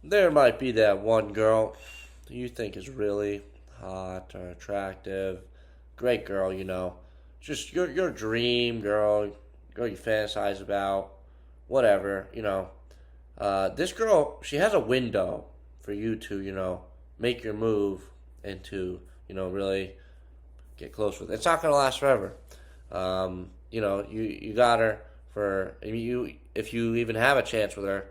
there might be that one girl you think is really hot or attractive, great girl, just your dream girl you fantasize about, whatever, This girl, she has a window for you to, make your move and to, really get close with. It's not gonna last forever. You got her for you. If you even have a chance with her,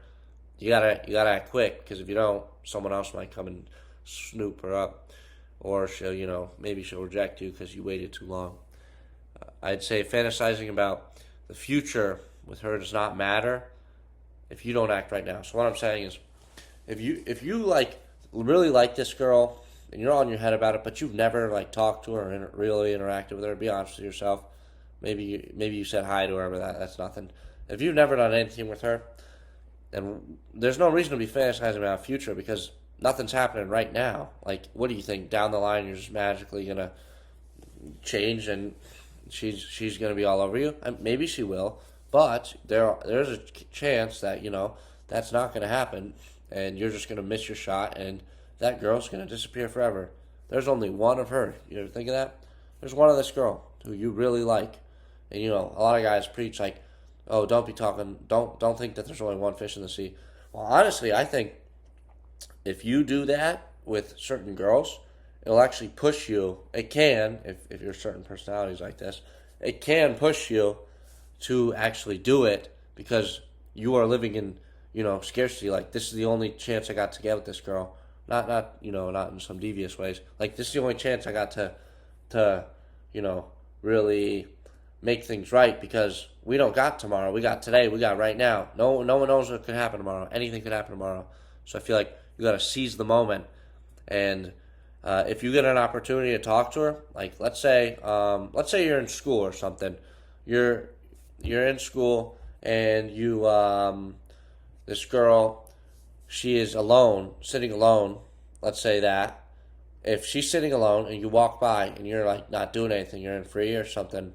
you gotta act quick because if you don't, someone else might come and snoop her up, or she'll maybe she'll reject you because you waited too long. I'd say fantasizing about the future with her does not matter if you don't act right now. So what I'm saying is, if you like really like this girl and you're all in your head about it, but you've never like talked to her or really interacted with her, be honest with yourself. Maybe you said hi to her, but that's nothing. If you've never done anything with her, then there's no reason to be fantasizing about a future because nothing's happening right now. Like, what do you think? Down the line, you're just magically gonna change and she's gonna be all over you? And maybe she will, but there's a chance that that's not gonna happen, and you're just gonna miss your shot, and that girl's gonna disappear forever. There's only one of her. You ever think of that? There's one of this girl who you really like, and a lot of guys preach like, "Oh, don't be talking. Don't think that there's only one fish in the sea." Well, honestly, I think if you do that with certain girls, it'll actually push you. It can, if you're certain personalities like this, it can push you to actually do it because you are living in, scarcity. Like, this is the only chance I got to get with this girl. Not in some devious ways. Like, this is the only chance I got to, really make things right because we don't got tomorrow. We got today. We got right now. No one knows what could happen tomorrow. Anything could happen tomorrow. So I feel like you got to seize the moment. And if you get an opportunity to talk to her, like let's say you're in school or something, you're in school and this girl, she is alone, sitting alone. Let's say that if she's sitting alone and you walk by and you're like not doing anything, you're in free or something,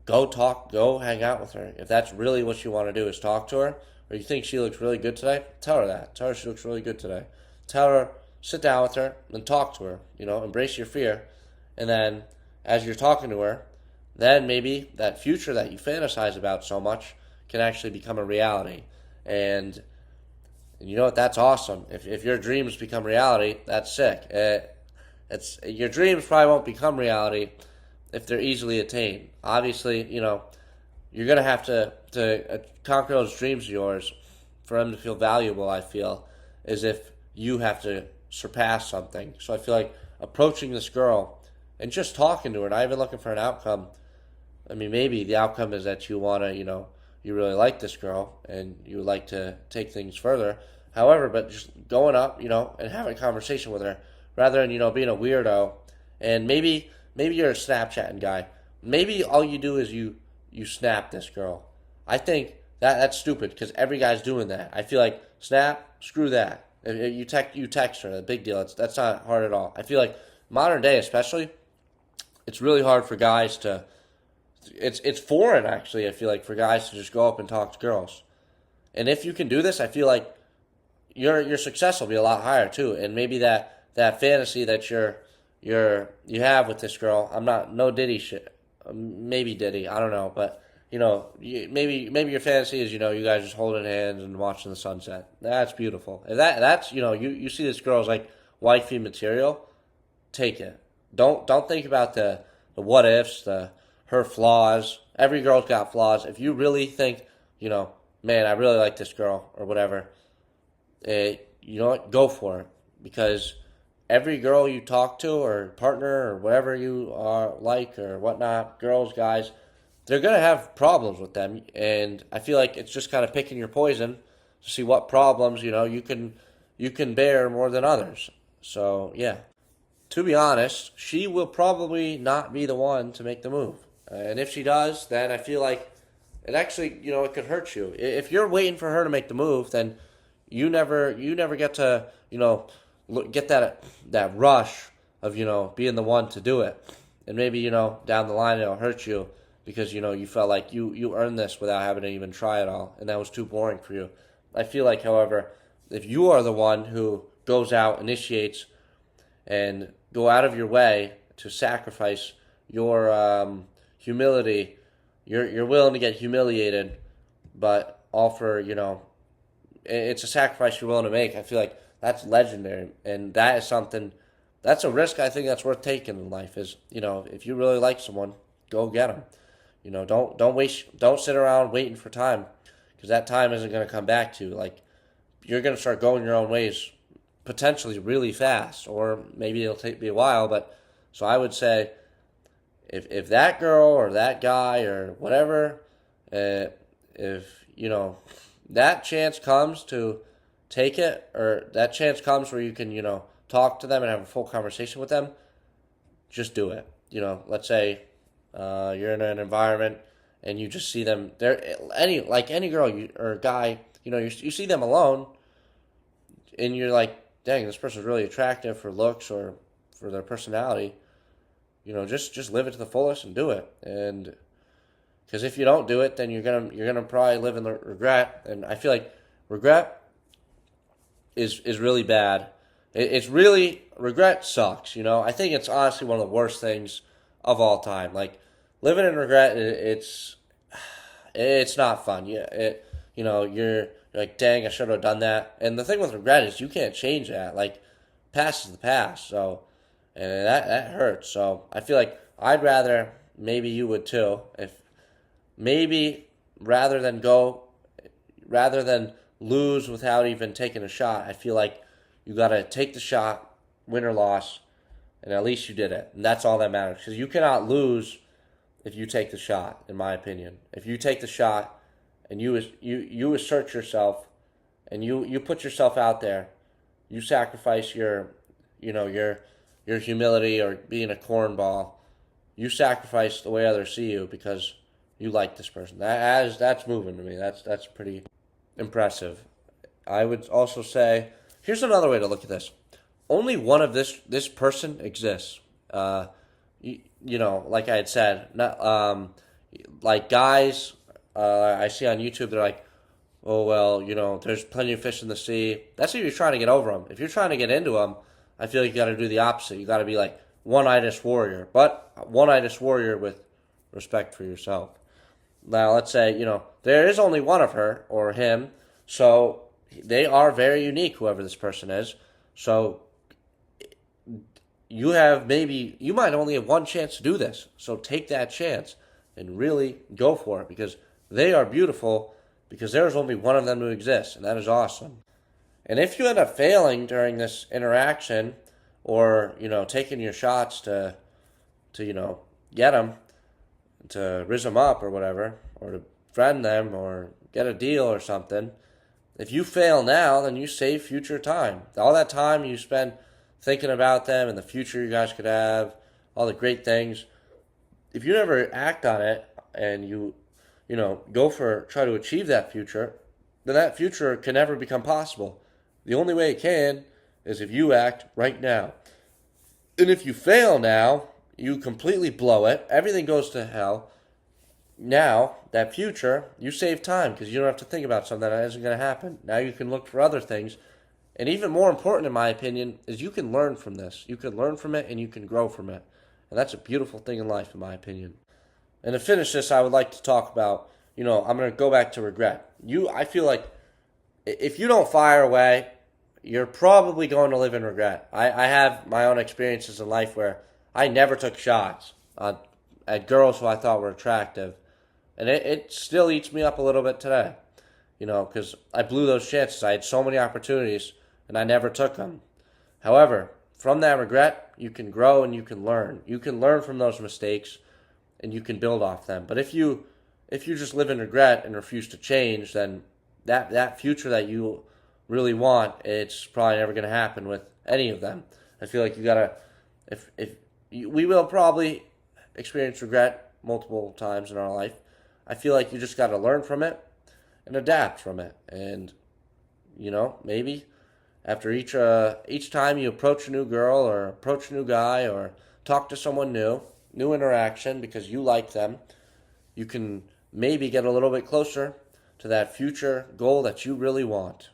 go hang out with her. If that's really what you want to do is talk to her, or you think she looks really good today, tell her that. Tell her she looks really good today. Tell her, sit down with her and talk to her. Embrace your fear. And then as you're talking to her, then maybe that future that you fantasize about so much can actually become a reality. And you know what? That's awesome. If your dreams become reality, that's sick. Your dreams probably won't become reality if they're easily attained. Obviously, you're gonna have to conquer those dreams of yours for them to feel valuable. I feel as if you have to surpass something. So I feel like approaching this girl and just talking to her, not even looking for an outcome. I mean, maybe the outcome is that you wanna, you really like this girl and you would like to take things further. However, but just going up, and having a conversation with her rather than being a weirdo. And maybe you're a Snapchatting guy. Maybe all you do is you snap this girl. I think that's stupid because every guy's doing that. I feel like snap, screw that. If you text her, a big deal. That's not hard at all. I feel like modern day, especially, it's really hard for guys to. It's foreign actually. I feel like for guys to just go up and talk to girls, and if you can do this, I feel like your success will be a lot higher too. And maybe that fantasy that you have with this girl. I'm not no Diddy shit. Maybe Diddy. I don't know, but maybe your fantasy is you guys just holding hands and watching the sunset. That's beautiful. If that's you see this girl's like wifey material. Take it. Don't think about the what ifs, the her flaws. Every girl's got flaws. If you really think man, I really like this girl or whatever, you know what? Go for it because every girl you talk to or partner or whatever you are like or whatnot, girls, guys, they're gonna have problems with them, and I feel like it's just kind of picking your poison to see what problems you can bear more than others. So yeah, to be honest, she will probably not be the one to make the move, and if she does, then I feel like it actually it could hurt you if you're waiting for her to make the move. Then you never get to get that rush of being the one to do it, and maybe down the line it'll hurt you because you felt like you earned this without having to even try it all, and that was too boring for you. I feel like, however, if you are the one who goes out, initiates, and go out of your way to sacrifice your humility, you're willing to get humiliated, but all for, it's a sacrifice you're willing to make. I feel like that's legendary, and that is something. That's a risk I think that's worth taking in life. Is if you really like someone, go get them. Don't sit around waiting for time, because that time isn't going to come back to you. Like, you're going to start going your own ways potentially really fast, or maybe it'll take me a while. But so I would say, if that girl or that guy or whatever, if that chance comes to take it, or that chance comes where you can talk to them and have a full conversation with them, just do it. Let's say you're in an environment and you just see them there, any girl or guy, you see them alone, and you're like, dang, this person's really attractive for looks or for their personality. Just live it to the fullest and do it. And because if you don't do it, then you're gonna probably live in the regret. And I feel like regret is really bad. It's really, regret sucks. I think it's honestly one of the worst things of all time. Like, living in regret, it's not fun. You're like, dang, I should have done that. And the thing with regret is you can't change that. Like, past is the past. So, and that hurts. So I feel like I'd rather, maybe you would too, if maybe rather than lose without even taking a shot, I feel like you got to take the shot, win or loss, and at least you did it. And that's all that matters. Because you cannot lose if you take the shot, in my opinion. If you take the shot and you assert yourself and you put yourself out there, you sacrifice your humility or being a cornball. You sacrifice the way others see you because you like this person. That's moving to me. That's pretty impressive. I would also say, here's another way to look at this. Only one of this person exists. Like I had said, not like guys I see on YouTube. They're like, oh well, there's plenty of fish in the sea. That's if you're trying to get over them. If you're trying to get into them, I feel like you got to do the opposite. You got to be like one-eyedest warrior, but one-eyedest warrior with respect for yourself. Now, let's say there is only one of her or him, so they are very unique, whoever this person is. So you might only have one chance to do this. So take that chance and really go for it, because they are beautiful, because there's only one of them who exists, and that is awesome. And if you end up failing during this interaction, or taking your shots to get them, to rizz them up or whatever, or to friend them or get a deal or something, if you fail now, then you save future time. All that time you spend thinking about them and the future you guys could have, all the great things, if you never act on it and you try to achieve that future, then that future can never become possible. The only way it can is if you act right now. And if you fail now, you completely blow it. Everything goes to hell. Now, that future, you save time because you don't have to think about something that isn't going to happen. Now you can look for other things. And even more important, in my opinion, is you can learn from this. You can learn from it and you can grow from it. And that's a beautiful thing in life, in my opinion. And to finish this, I would like to talk about, I'm going to go back to regret. I feel like if you don't fire away, you're probably going to live in regret. I have my own experiences in life where I never took shots at girls who I thought were attractive. And it still eats me up a little bit today, because I blew those chances. I had so many opportunities, and I never took them. However, from that regret, you can grow and you can learn. You can learn from those mistakes, and you can build off them. But if you just live in regret and refuse to change, then that future that you really want, it's probably never going to happen with any of them. I feel like you gotta, we will probably experience regret multiple times in our life. I feel like you just got to learn from it and adapt from it. And, maybe after each time you approach a new girl or approach a new guy or talk to someone new interaction because you like them, you can maybe get a little bit closer to that future goal that you really want.